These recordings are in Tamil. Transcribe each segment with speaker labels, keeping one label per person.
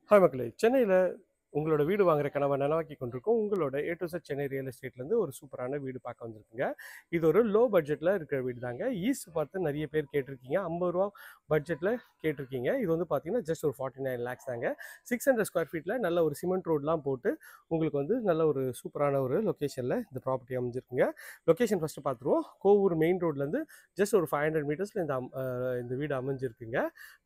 Speaker 1: ஹாய் மக்களே! சென்னையில உங்களோட வீடு வாங்குற கனவ நனவாக்கி கொண்டிருக்கும் உங்களோட ஏ டூ இசட் சென்னை ரியல் எஸ்டேட்லேருந்து ஒரு சூப்பரான வீடு பார்க்க வந்திருக்குங்க. இது ஒரு லோ பட்ஜெட்டில் இருக்கிற வீடு தாங்க. ஈஸ்ட் பார்த்து நிறைய பேர் கேட்டிருக்கீங்க. ரூ. 50 பட்ஜெட்டில் கேட்டிருக்கீங்க. இது வந்து பார்த்தீங்கன்னா ஜஸ்ட் ஒரு 49 லேக்ஸ் தாங்க. 600 ஸ்கொயர் ஃபீட்டில் நல்ல ஒரு சிமெண்ட் ரோட்லாம் போட்டு உங்களுக்கு வந்து நல்ல ஒரு சூப்பரான ஒரு லொக்கேஷனில் இந்த ப்ராப்பர்ட்டி அமைஞ்சிருக்குங்க. லொக்கேஷன் ஃபஸ்ட்டு பார்த்துருவோம். கோவூர் மெயின் ரோட்லேருந்து ஜஸ்ட் ஒரு 500 மீட்டர்ஸில் இந்த வீடு அமைஞ்சிருக்குங்க.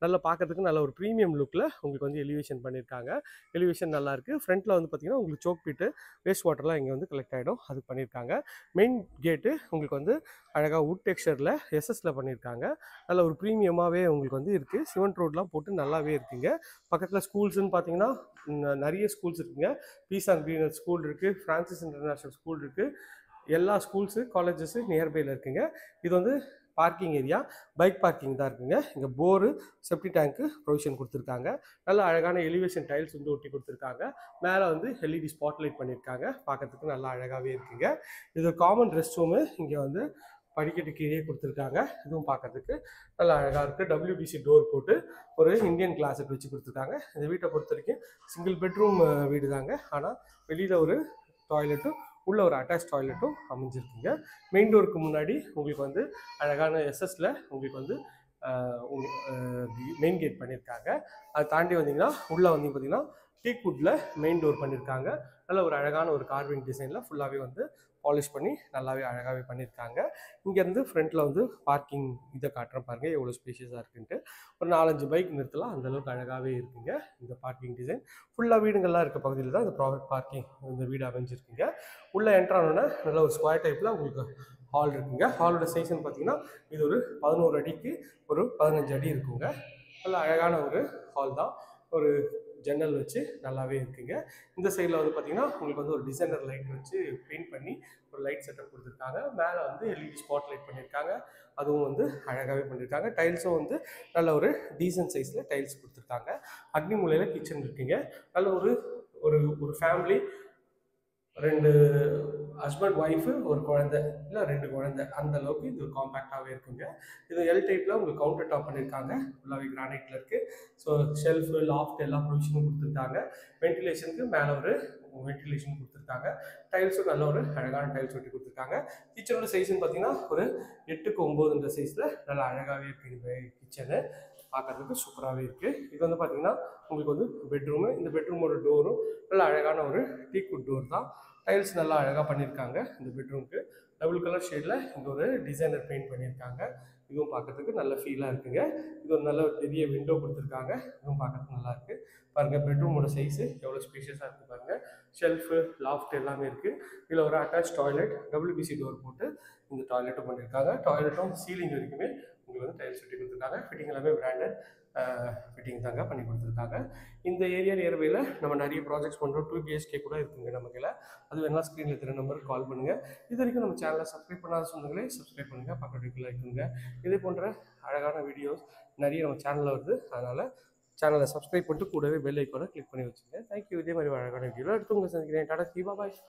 Speaker 1: நல்லா பார்க்கறதுக்கு நல்ல ஒரு ப்ரீமியம் லுக்கில் உங்களுக்கு வந்து எலிவேஷன் பண்ணியிருக்காங்க. எலிவேஷன் நல்லாயிருக்கு. ஃப்ரண்ட்டில் வந்து பார்த்தீங்கன்னா உங்களுக்கு சோக் பீட்டு வேஸ்ட் வாட்டர்லாம் இங்கே வந்து கலெக்ட் ஆகிடும், அது பண்ணியிருக்காங்க. மெயின் கேட்டு உங்களுக்கு வந்து அழகாக வுட் டெக்ஸ்சரில் எஸ்எஸ்ல பண்ணியிருக்காங்க. நல்ல ஒரு ப்ரீமியமாகவே உங்களுக்கு வந்து இருக்குது. சிமெண்ட் ரோட்லாம் போட்டு நல்லாவே இருக்குங்க. பக்கத்தில் ஸ்கூல்ஸ்ன்னு பார்த்தீங்கன்னா நிறைய ஸ்கூல்ஸ் இருக்குங்க. பீஸ் அண்ட் க்ரீனர் ஸ்கூல் இருக்குது, ஃப்ரான்சிஸ் இன்டர்நேஷ்னல் ஸ்கூல் இருக்குது. எல்லா ஸ்கூல்ஸு காலேஜஸ்ஸு நியர்பையில் இருக்குங்க. இது வந்து பார்க்கிங் ஏரியா, பைக் பார்க்கிங் தான் இருக்குங்க. இங்கே போரு, செப்டி டேங்க்கு ப்ரொவிஷன் கொடுத்துருக்காங்க. நல்ல அழகான எலிவேஷன் டைல்ஸ் வந்து ஒட்டி கொடுத்துருக்காங்க. மேலே வந்து எல்இடி ஸ்பாட் லைட் பண்ணியிருக்காங்க. பார்க்கறதுக்கு நல்லா அழகாகவே இருக்குங்க. இது காமன் ரெஸ்ட் ரூமு. இங்கே வந்து படிக்கட்டு கீழே கொடுத்துருக்காங்க. இதுவும் பார்க்கறதுக்கு நல்லா அழகாக இருக்குது. டபிள்யூபிசி டோர் போட்டு ஒரு இந்தியன் கிளாஸட் வச்சு கொடுத்துருக்காங்க. இந்த வீட்டை பொறுத்த வரைக்கும் சிங்கிள் பெட்ரூம் வீடு தாங்க. ஆனால் வெளியில் ஒரு டாய்லெட்டும் உள்ள ஒரு அட்டாச் டாய்லெட்டும் அமைஞ்சிருக்குங்க. மெயின் டோருக்கு முன்னாடி உங்களுக்கு வந்து அழகான எஸ்எஸ்ல உங்களுக்கு வந்து மெயின் கேட் பண்ணியிருக்காங்க. அதை தாண்டி வந்தீங்கன்னா உள்ளே வந்து பார்த்தீங்கன்னா டீக்வுட்டில் மெயின் டோர் பண்ணியிருக்காங்க. நல்ல ஒரு அழகான ஒரு கார்விங் டிசைனில் ஃபுல்லாகவே வந்து பாலிஷ் பண்ணி நல்லாவே அழகாகவே பண்ணியிருக்காங்க. இங்கேருந்து ஃப்ரண்ட்டில் வந்து பார்க்கிங் இதை காட்டுறேன் பாருங்கள் எவ்வளோ ஸ்பேஷியஸாக இருக்குன்ட்டு. ஒரு 4-5 பைக் நிறுத்தலாம், அந்தளவுக்கு அழகாகவே இருக்குங்க இந்த பார்க்கிங் டிசைன். ஃபுல்லாக வீடுங்கள்லாம் இருக்க பகுதியில் தான் இந்த ப்ராப்பர்ட் பார்க்கிங் இந்த வீடு அமைஞ்சிருக்குங்க. உள்ளே என்ட்ரானோன்னா நல்ல ஒரு ஸ்கொயர் டைப்பில் உங்களுக்கு ஹால் இருக்குங்க. ஹாலோட சைஸ்ன்னு பார்த்தீங்கன்னா இது ஒரு 11 அடிக்கு ஒரு 15 அடி இருக்குங்க. நல்ல அழகான ஒரு ஹால் தான். ஒரு ஜன்னல் வச்சு நல்லாவே இருக்குங்க. இந்த சைடில் வந்து பார்த்தீங்கன்னா உங்களுக்கு வந்து ஒரு டிசைனர் லைட் வச்சு பெயிண்ட் பண்ணி ஒரு லைட் செட்டப் கொடுத்துருக்காங்க. மேலே வந்து எல்இடி ஸ்பாட் லைட் பண்ணியிருக்காங்க. அதுவும் வந்து அழகாகவே பண்ணியிருக்காங்க. டைல்ஸும் வந்து நல்ல ஒரு டீசன்ட் சைஸில் டைல்ஸ் கொடுத்துருக்காங்க. அக்னி மூலையில் கிச்சன் இருக்குங்க. நல்ல ஒரு ஒரு ஒரு ஃபேமிலி 2 ஹஸ்பண்ட் ஒய்ஃபு ஒரு குழந்தை, இல்லை 2 குழந்தை, அந்த அளவுக்கு இது காம்பேக்டாகவே இருக்குங்க. இது எல் டைப்பில் உங்களுக்கு கவுண்டர் டாப் பண்ணியிருக்காங்க. ஃபுல்லாகவே கிரானைட்டில் இருக்குது. ஸோ ஷெல்ஃபு, லாஃப்ட் எல்லா ப்ரொவிஷனும் கொடுத்துருக்காங்க. வென்டிலேஷனுக்கு மேலே ஒரு வென்டிலேஷன் கொடுத்துருக்காங்க. டைல்ஸும் நல்ல ஒரு அழகான டைல்ஸ் ஒட்டி கொடுத்துருக்காங்க. கிச்சனோட சைஸ்ன்னு பார்த்தீங்கன்னா ஒரு 8க்கு 9 சைஸில் நல்லா அழகாகவே இருக்குது இந்த கிச்சனு. பார்க்குறதுக்கு சூப்பராகவே இருக்குது. இது வந்து பார்த்தீங்கன்னா உங்களுக்கு வந்து பெட்ரூமு. இந்த பெட்ரூமோட டோரும் நல்ல அழகான ஒரு டீக்வுட் டோர் தான். டைல்ஸ் நல்லா அழகாக பண்ணியிருக்காங்க. இந்த பெட்ரூமுக்கு டபுள் கலர் ஷேடில் இங்கே ஒரு டிசைனர் பெயிண்ட் பண்ணியிருக்காங்க. இதுவும் பார்க்கறதுக்கு நல்ல ஃபீலாக இருக்குங்க. இது ஒரு நல்ல பெரிய விண்டோ கொடுத்துருக்காங்க. இதுவும் பார்க்கறதுக்கு நல்லா இருக்குது. பாருங்கள் பெட்ரூமோட சைஸு எவ்வளோ ஸ்பேஷியஸாக இருக்குது பாருங்கள். ஷெல்ஃபு, லாஃப்ட் எல்லாமே இருக்குது. இதில் ஒரு அட்டாச் டாய்லெட், டபிள்யூபிசி டோர் போட்டு இந்த டாய்லெட்டும் பண்ணியிருக்காங்க. டாய்லெட்டும் சீலிங் வரைக்குமே உங்களுக்கு வந்து டைல்ஸ் ஒட்டி கொடுத்துருக்காங்க. ஃபிட்டிங் எல்லாமே பிராண்டட் ஃபிட்டிங் தாங்க பண்ணி கொடுத்துருக்காங்க. இந்த ஏரியா நியர்பையில் நம்ம நிறைய ப்ராஜெக்ட்ஸ் பண்ணுறோம். 2 பிஹெச்கே கூட இருக்குங்க நமக்குல. அது வேணால் ஸ்க்ரீனில் தெரிய நம்பருக்கு கால் பண்ணுங்கள். இது வரைக்கும் நம்ம சேனலை சப்ஸ்கிரைப் பண்ணாத சொந்தங்களே சப்ஸ்கிரைப் பண்ணுங்கள், பக்கத்துக்கு லைக் பண்ணுங்கள். இதே போன்ற அழகான வீடியோஸ் நிறைய நம்ம சேனலில் வருது. அதனால் சேனலை சப்ஸ்கிரைப் பண்ணிட்டு கூடவே பெல் ஐக்கானை கிளிக் பண்ணி வச்சுங்க. தேங்க்யூ. இதே மாதிரி அழகான வீடியோவில் அடுத்து உங்களை சந்திக்கிறேன். டாடா, சி பாய்.